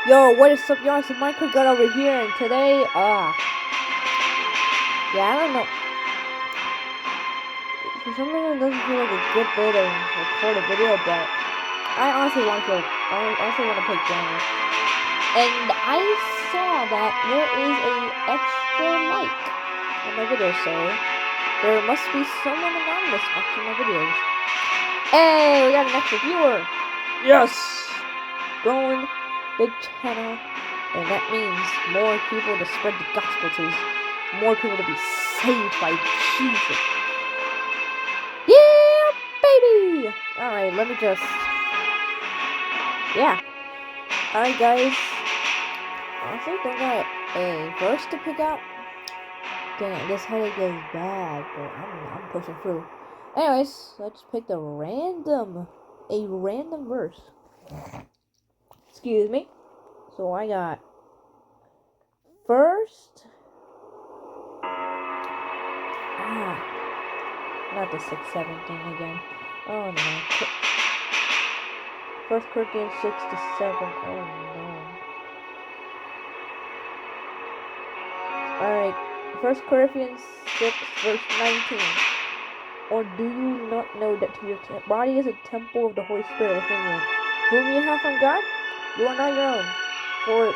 Yo, what is up, y'all? It's Minecraft God over here, and today, yeah, I don't know. For some reason, it doesn't feel like a good day to record a video, but I honestly want to play Granny. And I saw that there is a extra like on my video, so there must be someone anonymous watching my videos. Hey, we got an extra viewer. Yes, growing big channel. And that means more people to spread the gospel to, more people to be saved by Jesus. Yeah, baby! Alright, let me just... Yeah. Alright, guys. Honestly, don't got a verse to pick out. Dang, this headache is bad, but I'm pushing through. Anyways, let's pick a random verse. Excuse me. So I got... First... Not the 6-7 thing again. Oh no. 1 Corinthians 6-7. Oh no. Alright. 1 Corinthians 6 verse 19. Or do you not know that your body is a temple of the Holy Spirit within you, whom you have from God? You are not your own. For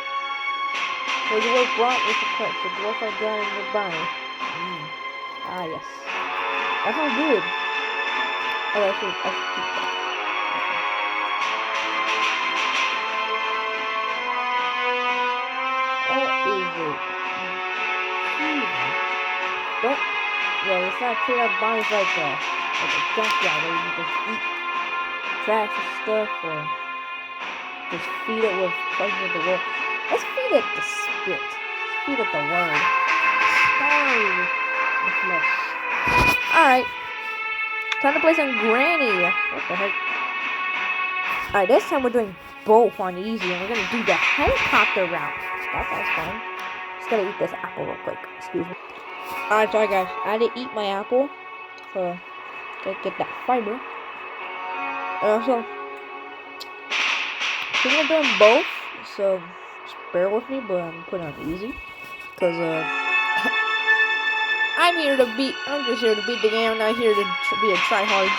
you were brought with Christ to glorify God in your body. Ah yes. That sounds good. Oh, I should keep that. What is it? Don't. Yeah, let's not treat our bodies like a junkyard where you just eat trash and stuff, or just feed it with pleasure of the world. Let's feed it the spirit. Let's feed it the word. Starve the flesh. Alright. Time to play some Granny. What the heck? Alright, this time we're doing both on easy, and we're gonna do the helicopter route. That sounds fun. Just gotta eat this apple real quick. Excuse me. Alright, sorry guys. I had to eat my apple to get that fiber. So we're doing both. So just bear with me, but I'm putting on easy because I'm just here to beat the game. I'm not here to be a tryhard.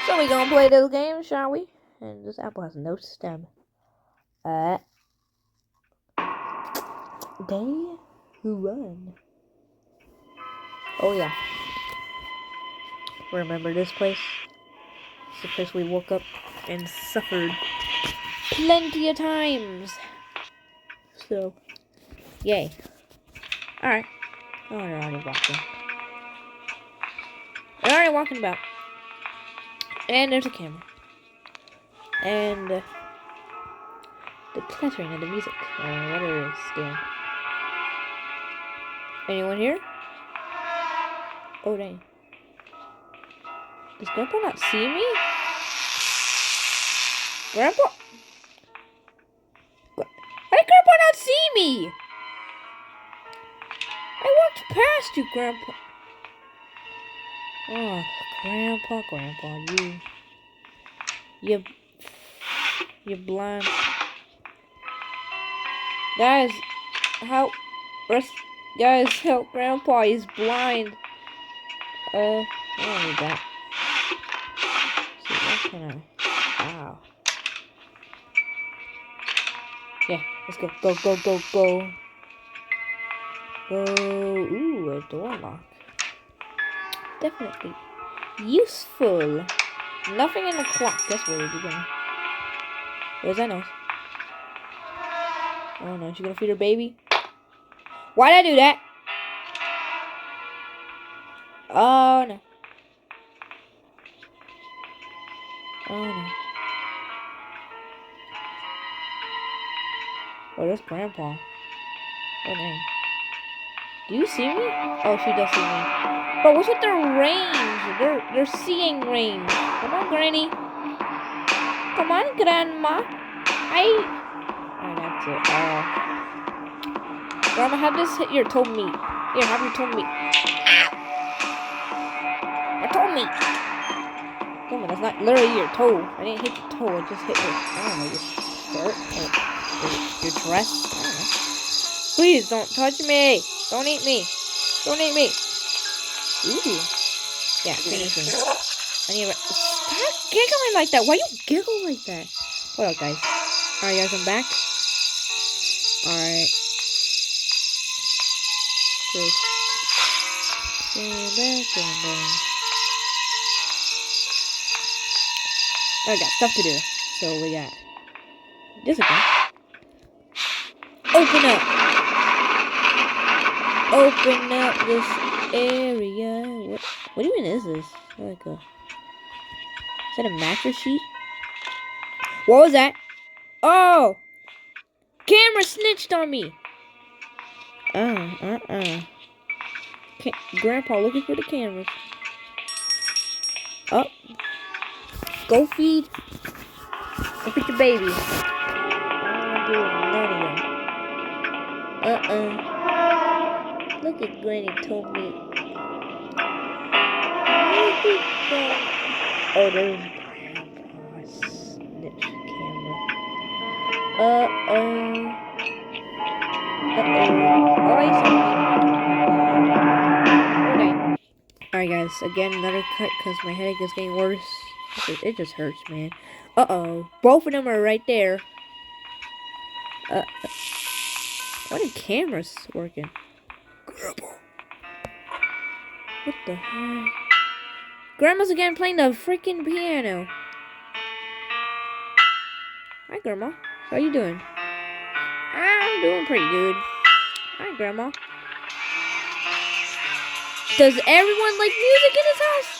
So we gonna play this game, shall we? And this apple has no stem. Day one. Oh yeah. Remember this place? It's the place we woke up and suffered plenty of times. So, yay. Alright. Oh, they're already walking. They're already walking about. And there's a camera. And the clattering of the music. Whatever it's doing. Anyone here? Oh, dang. Does Grandpa not see me? Grandpa? How did Grandpa not see me? I walked past you, Grandpa. Oh, Grandpa, you're blind. Guys, help Grandpa, he's blind. I don't need that. See, that's kinda... Wow. Yeah, let's go. Go. Ooh, a door lock. Definitely useful. Nothing in the clock. That's weird. Where's that noise? Oh no, she's gonna feed her baby. Why'd I do that? Oh no. Oh no. Oh, there's Grandpa. Oh dang. Do you see me? Oh, she does see me. But what's with their range? They're seeing range. Come on, Granny. Come on, Grandma. Oh, that's it. Grandma, have this hit your toe meat. Here, have your toe meat. Your toe meat. Come on, that's not literally your toe. I didn't hit your toe. I just hit your... I don't know. shirt? Or your dress? I don't know. Please don't touch me. Don't eat me. Don't eat me. Ooh. Yeah, finishing. I need to... Stop giggling like that. Why you giggle like that? Hold up, guys. Alright, guys, I'm back. Alright. Just... I got stuff to do. So we got... this again. Open up! Open up this area. What even is this? Like a... is that a mattress sheet? What was that? Oh! Camera snitched on me! Grandpa looking for the cameras. Oh. Go feed. Go feed your baby. I don't want to do none of that. Look at Granny told me. Oh, there's Grandpa's snitch camera. Oh, you saw me. Okay. Alright, guys. Again, another cut because my headache is getting worse. It just hurts, man. Both of them are right there. Why the camera's working? Grandpa. What the heck? Grandma's again playing the freaking piano. Hi, Grandma. How you doing? I'm doing pretty good. Hi, Grandma. Does everyone like music in his house?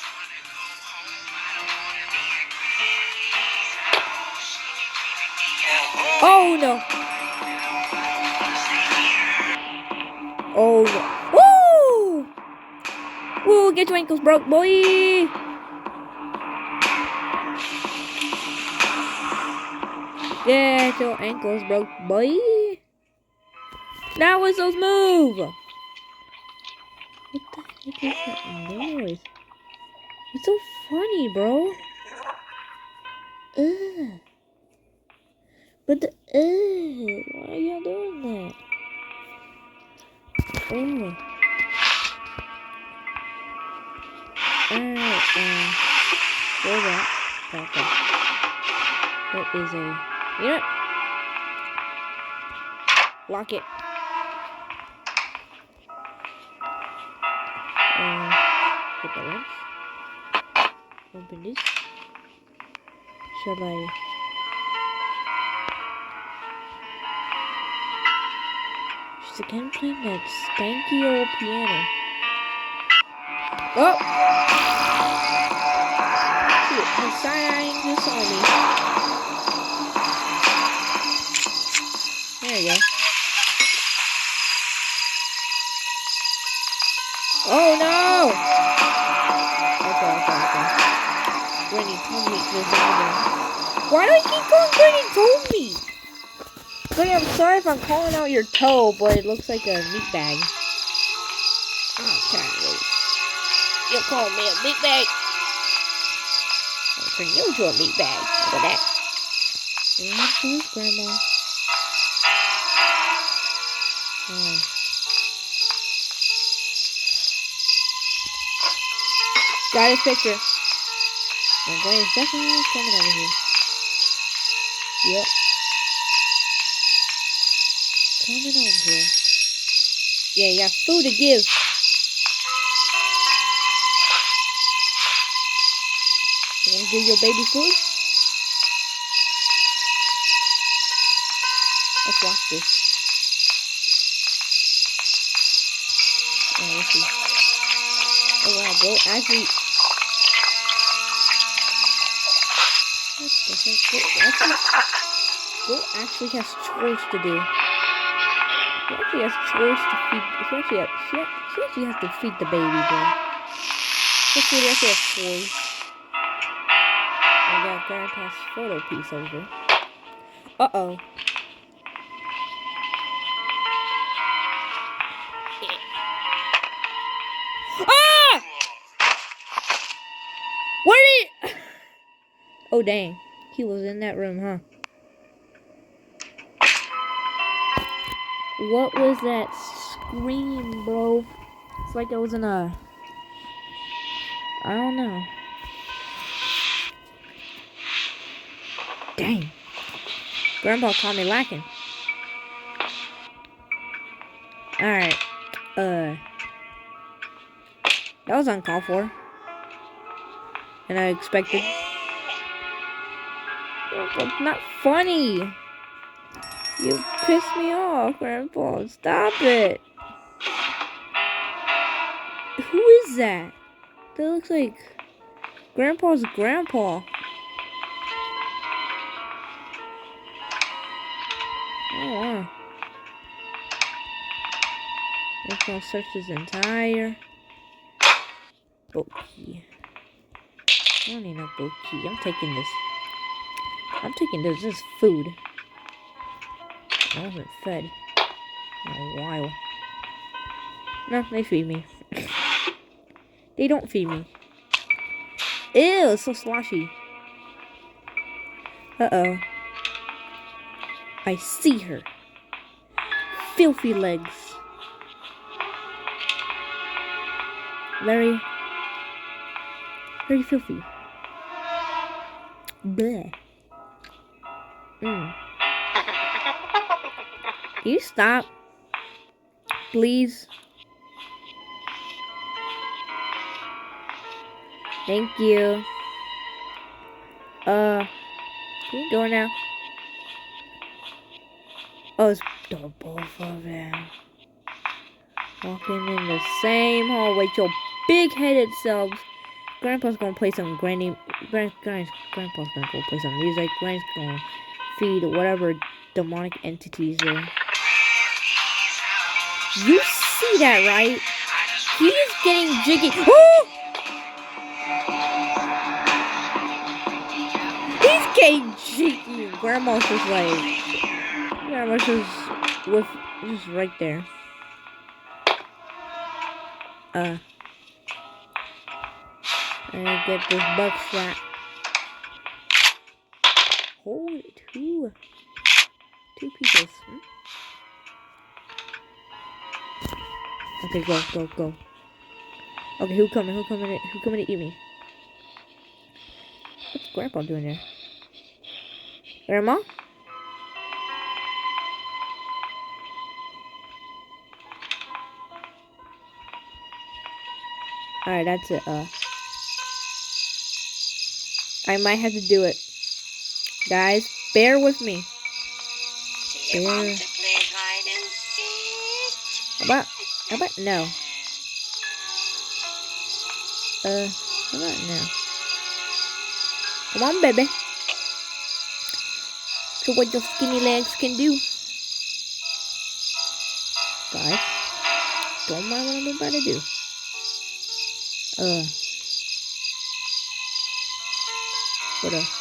Oh, no. Oh, no. Woo! Woo, get your ankles broke, boy. Get your ankles broke, boy. Now whistles move. What the heck is that noise? It's so funny, bro. Ugh. But why are y'all doing that? Ugh. Alright, where's that? Okay. That is a... you know what? Lock it. Get the wrench. Open this. Shall I... she's again playing that stanky old piano. Oh! Shit, her sign just on me. There you go. Oh no! Okay. Granny told me this over. Why do I keep calling Granny told me? Granny, I'm sorry if I'm calling out your toe, but it looks like a meat bag. Oh, apparently. You call me a meat bag? I'll turn you into a meat bag. Look at that. Please, Grandma. Got his picture. And Granny's definitely coming over here. Yep. Coming over here. Yeah, you got food to give. You wanna give your baby food? Let's watch this. Oh, let's see. Oh wow, bro, actually... what the heck? Bro actually has chores to do. He actually has chores to feed. She actually has to feed the baby, bro. She actually has chores. I got Grandpa's photo piece over. Uh-oh. Ah! Where did he... oh, dang. He was in that room, huh? What was that scream, bro? It's like I was in a... I don't know. Dang. Grandpa caught me lacking. Alright. That was uncalled for. And I expected. Grandpa, not funny. You pissed me off, Grandpa. Stop it. Who is that? That looks like Grandpa's grandpa. Oh, wow. I'm gonna search this entire boat key. I don't need no boat key. I'm taking this. This. This is food. I wasn't fed in a while. No, they feed me. They don't feed me. Ew, it's so sloshy. Uh-oh. I see her. Filthy legs. Very filthy. Bleh. Can you stop? Please? Thank you. Can you go now? Oh, it's the both of them. Walking in the same hallway, your big-headed selves. Grandpa's gonna play some Grandpa's gonna go play some music. Granny's gonna feed whatever demonic entities there. You see that, right? He's getting jiggy. Oh! He's getting jiggy. Grandma's just right there. I get this buckshot. Hold two pieces. Okay, go. Okay, who coming to eat me? What's Grandpa doing there? Grandma? Alright, that's it. I might have to do it. Guys, bear with me. Do you want to play hide and seek? How about no? How about no? Come on, baby. Show what your skinny legs can do. Guys, don't mind what I'm about to do.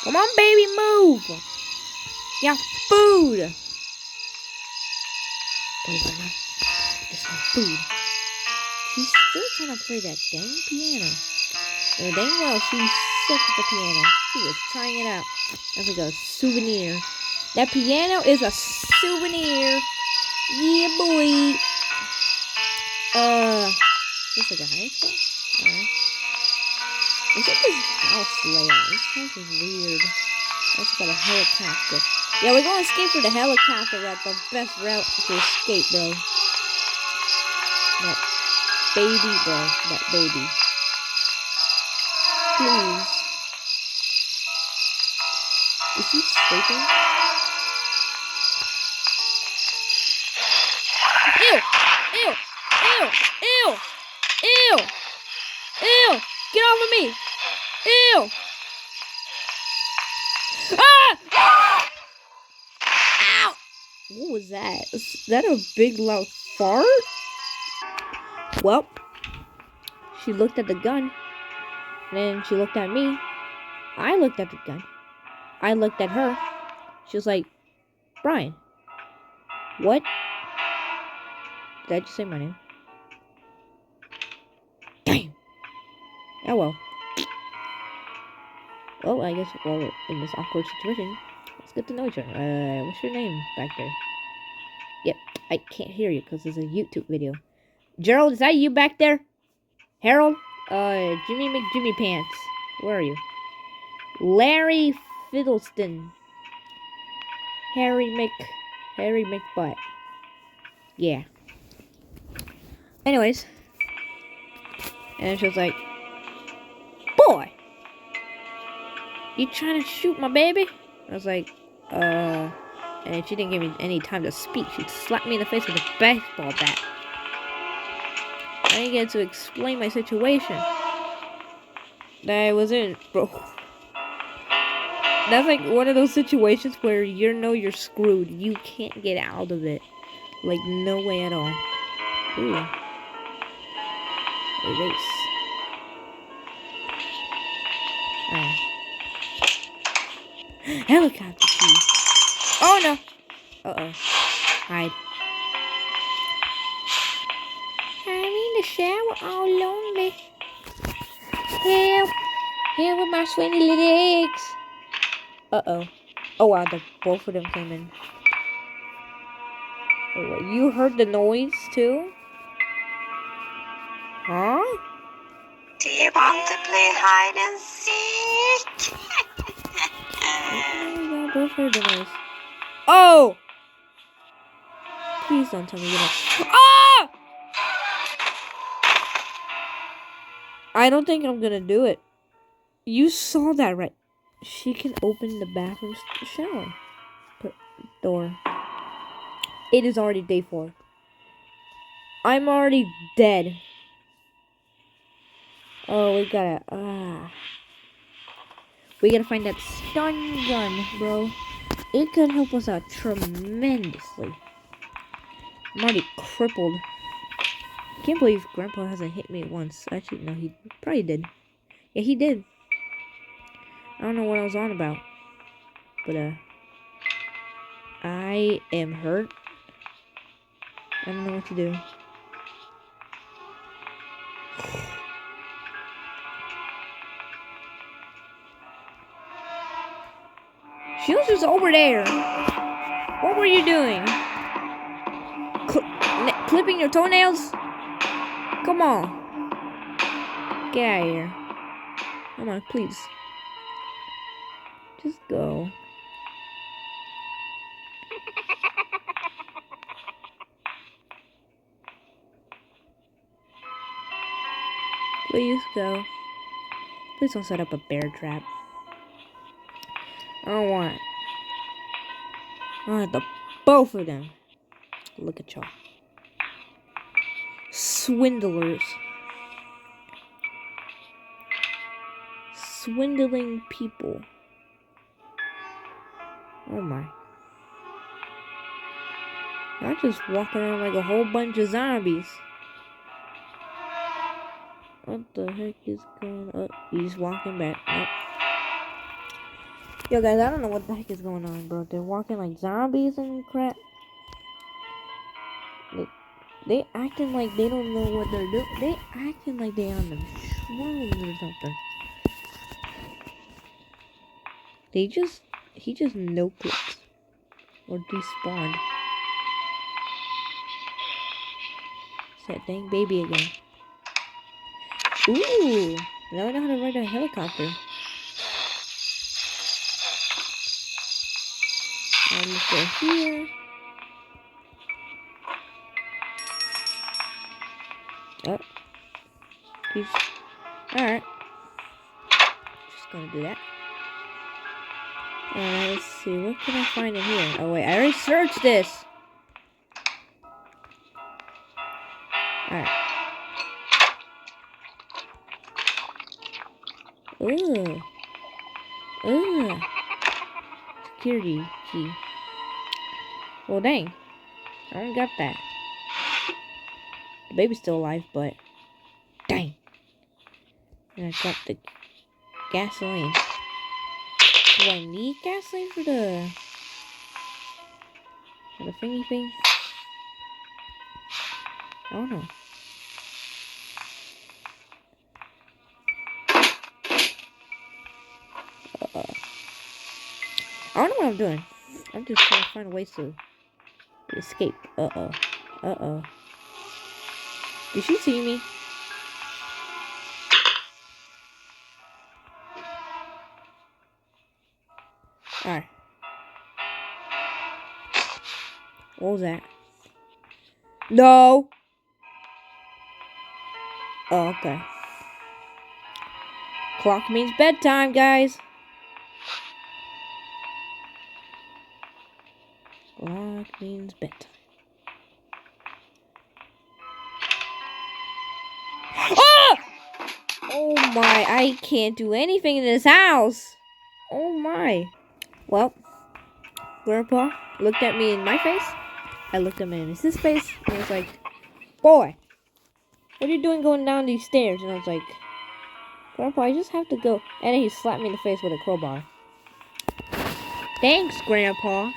Come on, baby, move! Yeah, food! Believe it or not, there's no food. She's still trying to play that dang piano. And dang well, she's sick of the piano. She was trying it out. That's like a souvenir. That piano is a souvenir. Yeah, boy. Looks like a high school? What's up this house layout? This house is weird. Also got a helicopter. Yeah, we're gonna escape with the helicopter. That's the best route to escape, bro. That baby, bro. That baby. Please. Is he sleeping? Ew! Ew! Ew! Ew! Ew! Ew! Get off of me! Ew! Ah! Ah! Ow! What was that? Is that a big loud fart? Well, she looked at the gun. And then she looked at me. I looked at the gun. I looked at her. She was like, Brian. What? Did I just say my name? Damn. Oh well. Well, I guess while we're in this awkward situation, let's get to know each other. What's your name back there? Yep, I can't hear you because it's a YouTube video. Gerald, is that you back there? Harold? Jimmy McJimmy Pants. Where are you? Larry Fiddleston. Harry McButt. Yeah. Anyways. And she was like, boy! You trying to shoot my baby? I was like, and she didn't give me any time to speak. She slapped me in the face with a baseball bat. I didn't get to explain my situation that I was in, bro. That's like one of those situations where you know you're screwed. You can't get out of it. Like, no way at all. Ooh. Erase. Oh. Helicopter key. Oh no! Uh-oh. Hide. I'm in the shower all lonely. Help! Help with my swinging legs! Uh-oh. Oh wow, both of them came in. Wait, what? You heard the noise too? Huh? Do you want to play hide and seek? Oh, both heard the noise. Oh! Please don't tell me you don't. Ah! I don't think I'm gonna do it. You saw that, right? She can open the bathroom shower door. It is already day 4. I'm already dead. Oh, we gotta find that stun gun, bro. It could help us out tremendously. I'm already crippled. Can't believe Grandpa hasn't hit me once. Actually, no, he probably did. Yeah, he did. I don't know what I was on about. But, I am hurt. I don't know what to do. She was just over there. What were you doing? Clipping your toenails? Come on. Get out of here. Come on, please. Just go. Please go. Please don't set up a bear trap. I don't want it. I want the both of them. Look at y'all. Swindlers. Swindling people. Oh my. I'm just walking around like a whole bunch of zombies. What the heck is going on? He's walking back. Nope. Yo guys, I don't know what the heck is going on, bro. They're walking like zombies and crap. They acting like they don't know what they're doing. They acting like they on the shrooms or something. He just no clips. Or despawned. It's that dang baby again. Ooh! Now I know how to ride a helicopter. Let's go here. Oh. He's... Alright. Just gonna do that. Let's see. What can I find in here? Oh, wait. I already searched this. Alright. Ooh. Ooh. Security key. Well, dang. I don't got that. The baby's still alive, but... Dang. And I got the gasoline. Do I need gasoline for the thingy thing? I don't know. I don't know what I'm doing. I'm just trying to find ways to We escaped. Uh-oh. Uh-oh. Did she see me? Alright. What was that? No! Oh, okay. Clock means bedtime, guys. Clock means bedtime. Ah! Oh my, I can't do anything in this house. Oh my. Well, Grandpa looked at me in my face. I looked at him in his face. And he was like, boy, what are you doing going down these stairs? And I was like, Grandpa, I just have to go. And then he slapped me in the face with a crowbar. Thanks, Grandpa.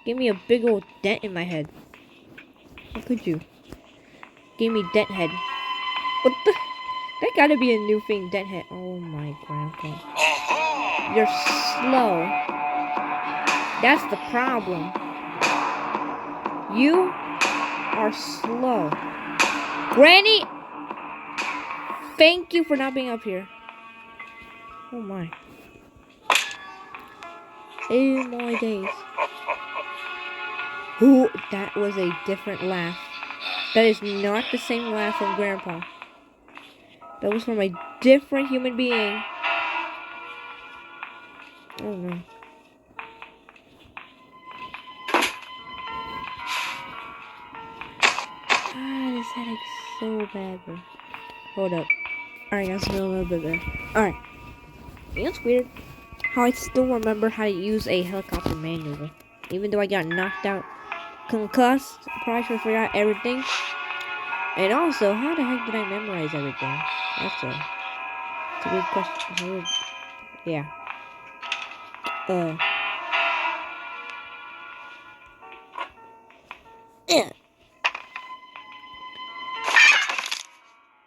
Gave me a big old dent in my head. How could you? Gave me dent head. What the? That gotta be a new thing, dent head. Oh my, Grandpa. You're slow. That's the problem. You are slow. Granny! Thank you for not being up here. Oh my. Oh my days. Ooh, that was a different laugh. That is not the same laugh from Grandpa. That was from a different human being. Oh no. Ah, this headache's so bad, bro. Hold up. Alright, let's feel a little bit better. Alright. You know what's weird? How I still remember how to use a helicopter manual. Even though I got knocked out, concussed, probably should have forgot everything. And also, how the heck did I memorize everything? That's a weird question. Yeah.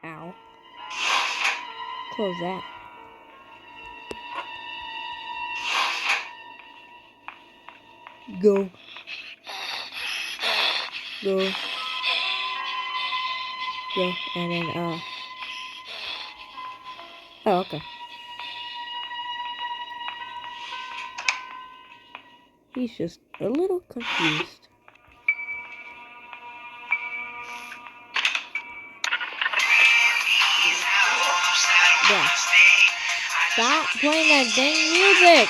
Ow. Close that. Go. Go. Go. And then, oh, okay. He's just a little confused. Yeah. Stop playing that dang music!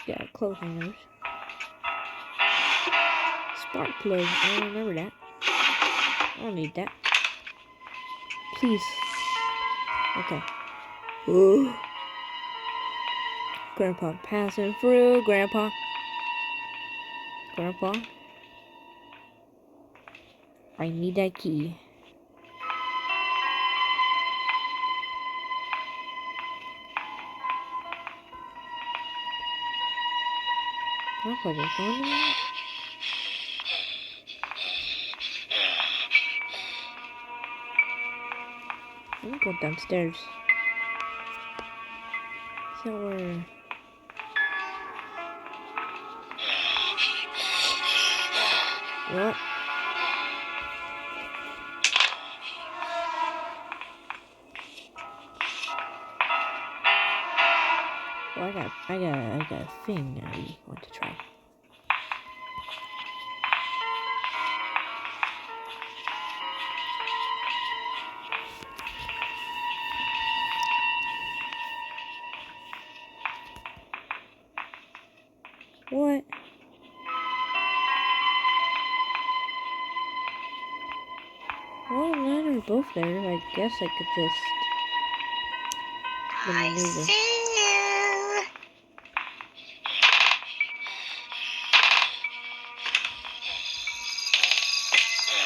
Yeah, close my nose. Spark plug. I don't remember that. I don't need that. Please. Okay. Ooh. Grandpa passing through. Grandpa. Grandpa. I need that key. Grandpa just going there. Let me go downstairs. Is that where... What? Well, I got a thing I want to try. What? Well, now they're both there. I guess I could just... I see you.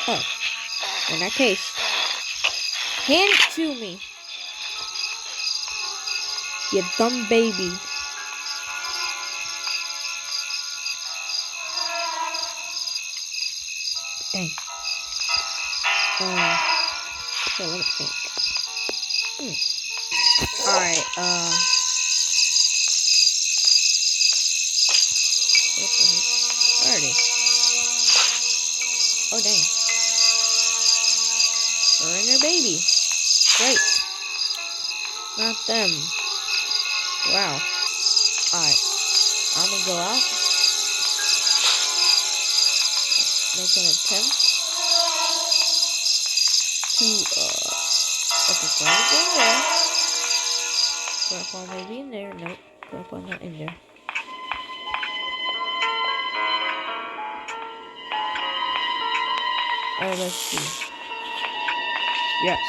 Oh. In that case, hand it to me. You dumb baby. Dang. So let me think. Alright, what the heck? Where are they? Oh, dang. Her and her baby. Great. Not them. Wow. Alright. I'm gonna go out. Make an attempt to, okay, Grandpa's in there. Grandpa may be in there. Nope. Grandpa's not in there. Alright, let's see. Yes.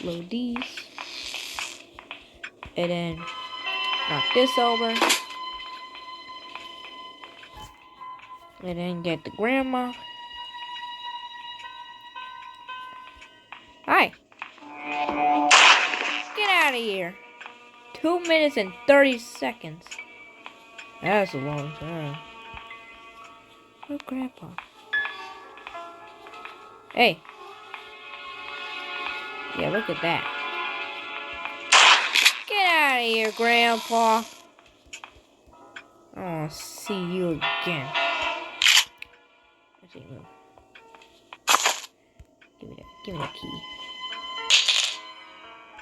Load these. And then knock this over. And then get the grandma. Hi. Get out of here. 2 minutes and 30 seconds. That's a long time. Oh, Grandpa. Hey. Yeah, look at that. Get out of here, Grandpa. I don't want to see you again. Actually, no. Give me that key.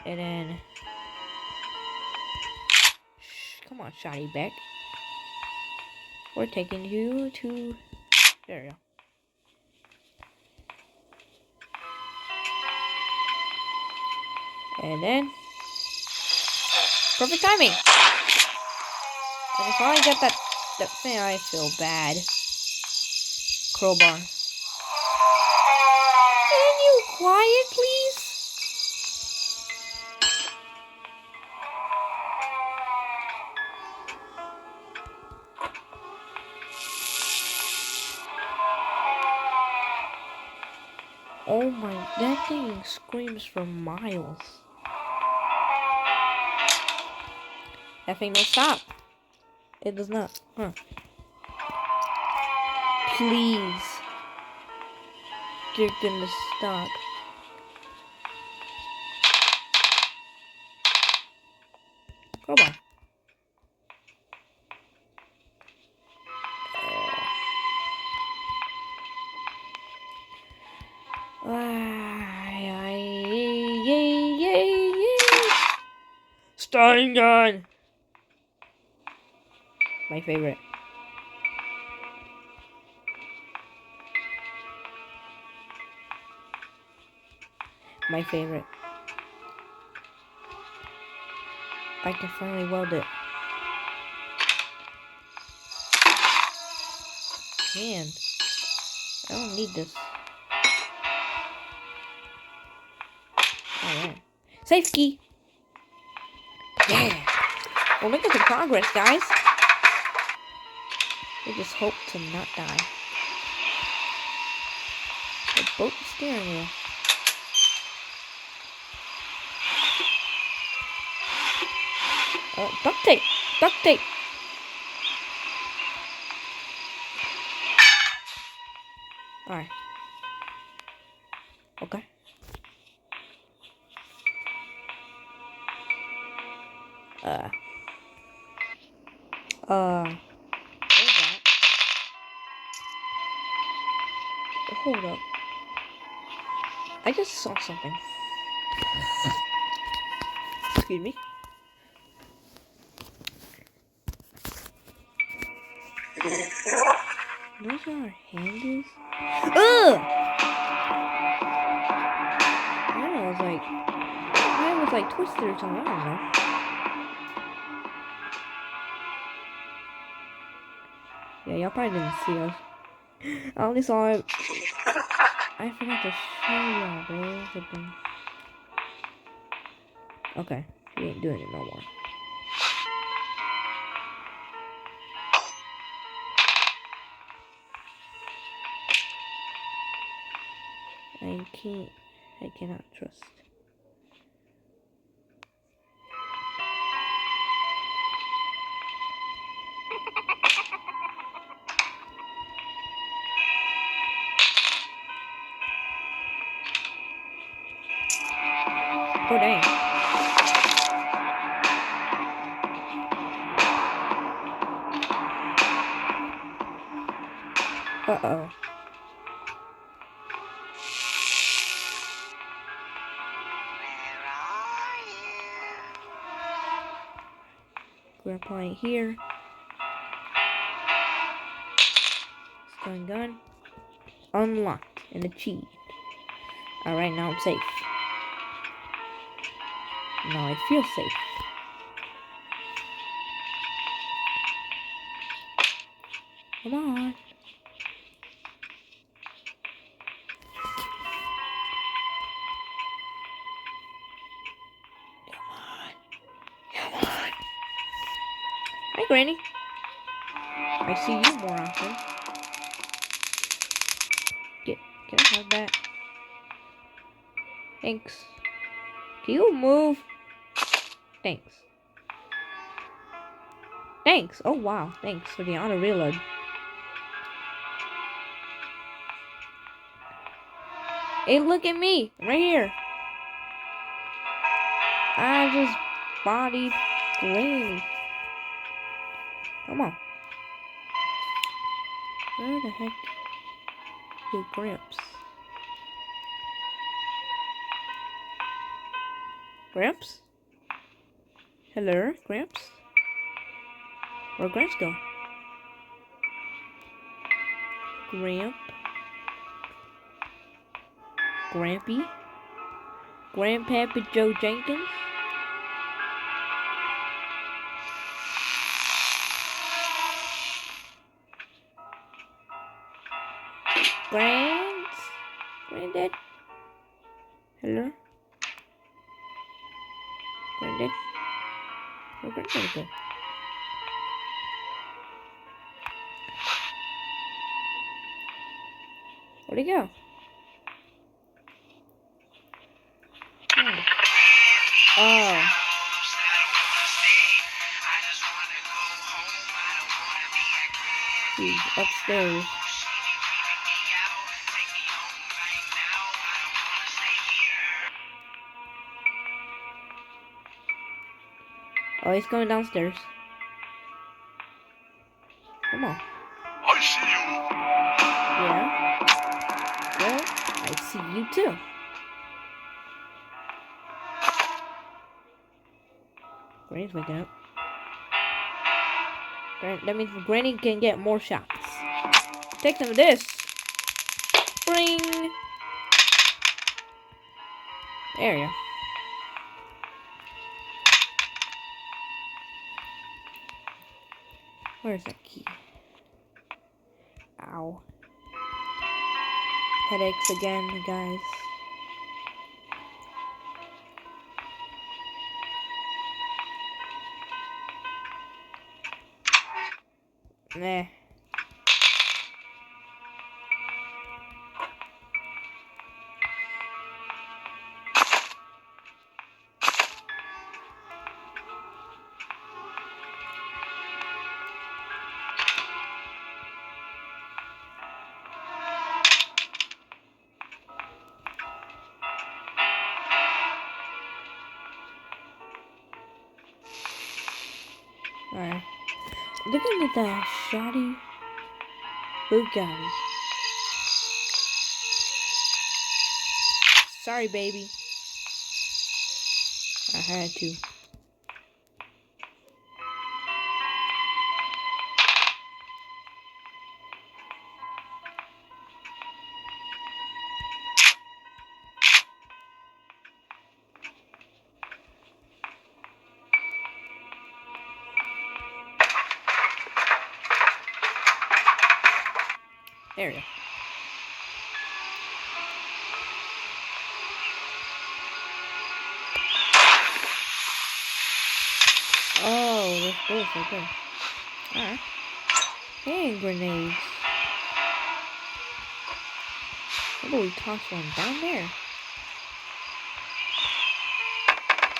And then... Shh, come on, Shotty Beck. We're taking you to... There we go. And then... Perfect timing! And if I get that thing, I feel bad. Crowbar. Can you quiet, please? Oh my, that thing screams for miles. That thing don't stop. It does not. Huh. Please. You're gonna stop. Crowbar. Starting gun. My favorite. My favorite. I can finally weld it. Man, I don't need this. Alright. Safe key. Yeah. We're making some progress, guys. We just hope to not die. The boat steering wheel. Duct tape! Duct tape! Alright. Okay. What was that? Hold up. I just saw something. Excuse me. Notice where our hand is? Ugh! I don't know, mine was like twisted or something, I don't know. Yeah, y'all probably didn't see us. I only saw it. I forgot to show y'all, bro. Okay, we ain't doing it no more. I cannot trust. Oh, dang. Uh-oh. Where are you? Grandpa ain't here. Stun gun. Unlocked. And achieved. Alright, now I'm safe. Now I feel safe. Come on. Come on. Hi, Granny. I see you more often. Can I have that? Thanks. Can you move? Thanks. Thanks. Oh, wow. Thanks for the auto reload. Hey, look at me. Right here. I just bodied Granny. Come on. Where the heck is Gramps? Gramps? Hello, Gramps? Where'd Gramps go? Grampy? Grandpappy Joe Jenkins? Granddad? Hello? Granddad? Where'd Granddad go? Where'd he go? Oh. He's upstairs. Oh, he's going downstairs. Come on. I see you. Yeah? Well, I see you too. Granny's waking up. That means Granny can get more shots. Take some of this. Bring. There you go. Where's that key? Ow. Headaches again, guys. Nah. Alright. Looking at that shoddy Bugatti. Sorry, baby. I had to. There we go. Oh, there's bullets right there. Alright. Hand grenades. Maybe we toss one down there.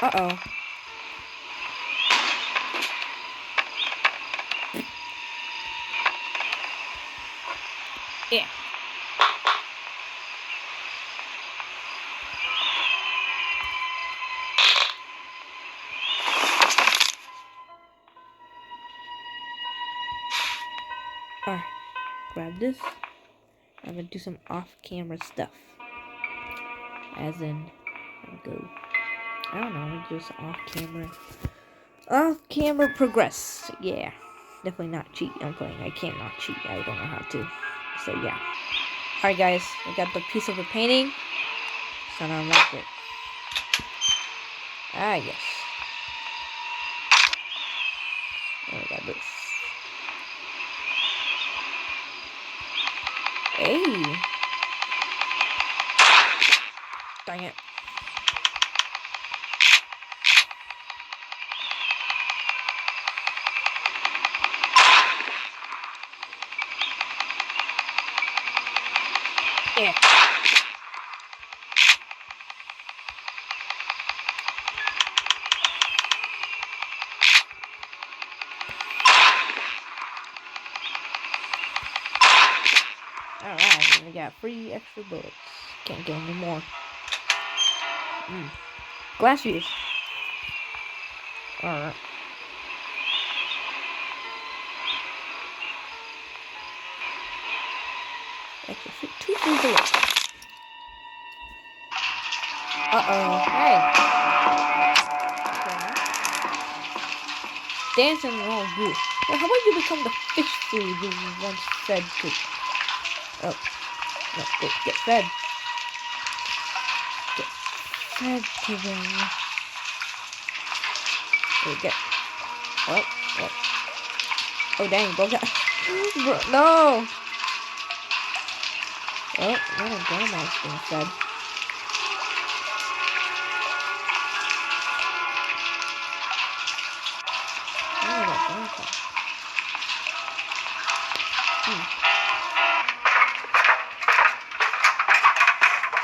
Uh-oh. Yeah. Alright, grab this. I'm gonna do some off-camera stuff. As in, I'll go. I don't know, just off-camera. Off-camera progress. Yeah, definitely not cheat. I'm playing. I can't not cheat. I don't know how to. So yeah. Alright, guys, I got the piece of the painting. So now unlock it. Ah, yes. Oh, I got this. Hey. Dang it. Yeah. Alright, we got 3 extra bullets. Can't get any more. Glass fuse. Alright. Extra 2 free bullets. Uh-oh. Hey. Dancing along you. Well, how about you become the fish food you once fed to? Oh. No, get fed. Get fed to them. There you go. Oh, what? Oh, dang, broke out. No! Oh, now grandma's being fed.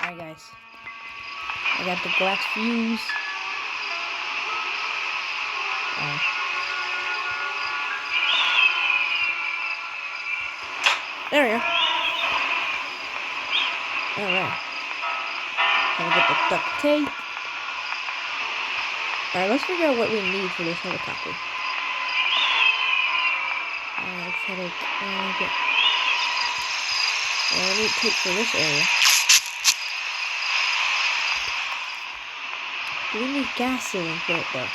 Alright, guys. I got the glass fuse. There we go. Alright. Gonna get the duct tape. Alright, let's figure out what we need for this helicopter. Let's head it. I need tape for this area. We need gasoline for it though.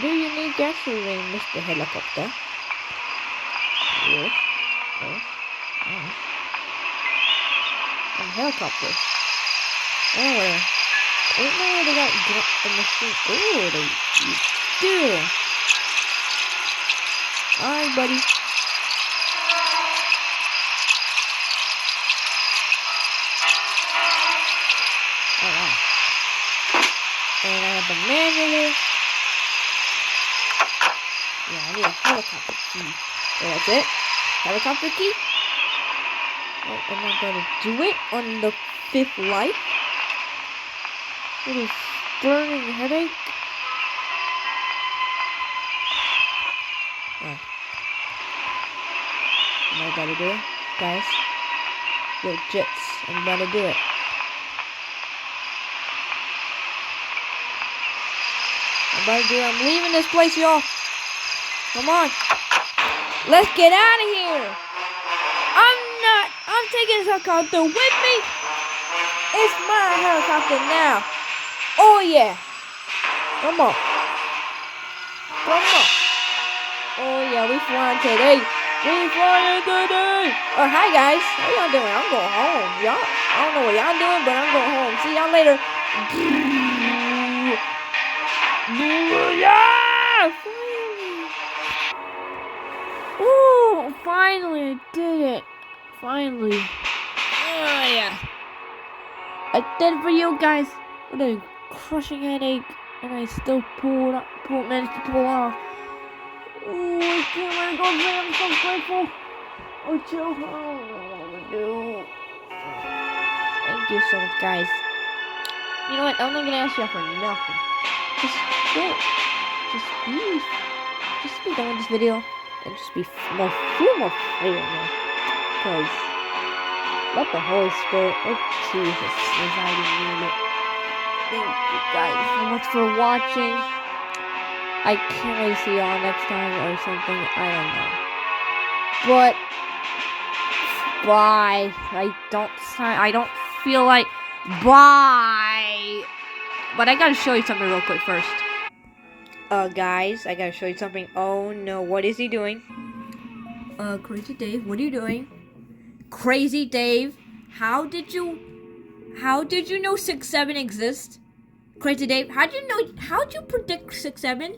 Do you need gasoline, Mr. Helicopter? Yes. Yes. Yes. A helicopter. Anywhere. I don't know where they got the machine. Oh, they do. Alright, buddy. Alright. And I have the manual. Yeah, I need a helicopter key. So that's it. Helicopter key. Oh, am I gonna do it on the 5th light? What a burning headache. Alright. Am I about to do it? Guys. Yo, jets. I'm about to do it. I'm leaving this place, y'all. Come on. Let's get out of here. I'm taking this helicopter with me. It's my helicopter now. Oh, yeah. Come on. Oh, yeah, we flying today. Oh, hi, guys. How y'all doing? I'm going home. Y'all, I don't know what y'all doing, but I'm going home. See y'all later. Yeah! Oh, finally I did it. Finally. Oh, yeah. I did it for you guys. With a crushing headache. And I still managed to pull off. Oh, I can't let it go. I'm so grateful. Oh, chill. I don't know what to do. Thank you so much, guys. You know what? I'm not gonna ask y'all for nothing. Just be done with this video and just be more free. Because, Let the Holy Spirit, oh Jesus, residing in it. Thank you guys so much for watching. I can't wait to see y'all next time or something. I don't know. But bye. I don't feel like bye. But I gotta show you something real quick first. Guys, I gotta show you something. Oh no, what is he doing? Crazy Dave, what are you doing? Crazy Dave, how did you know 6-7 exists? Crazy Dave, how'd you predict 6-7?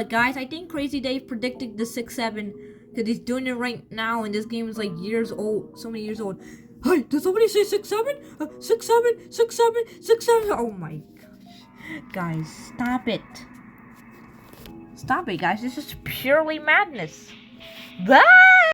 Guys, I think Crazy Dave predicted the 6-7 because he's doing it right now, and this game is like years old, so many years old. Hey, did somebody say 6-7? 6-7, 6-7, 6-7. Oh my gosh, guys, stop it! Stop it, guys. This is purely madness. Bye.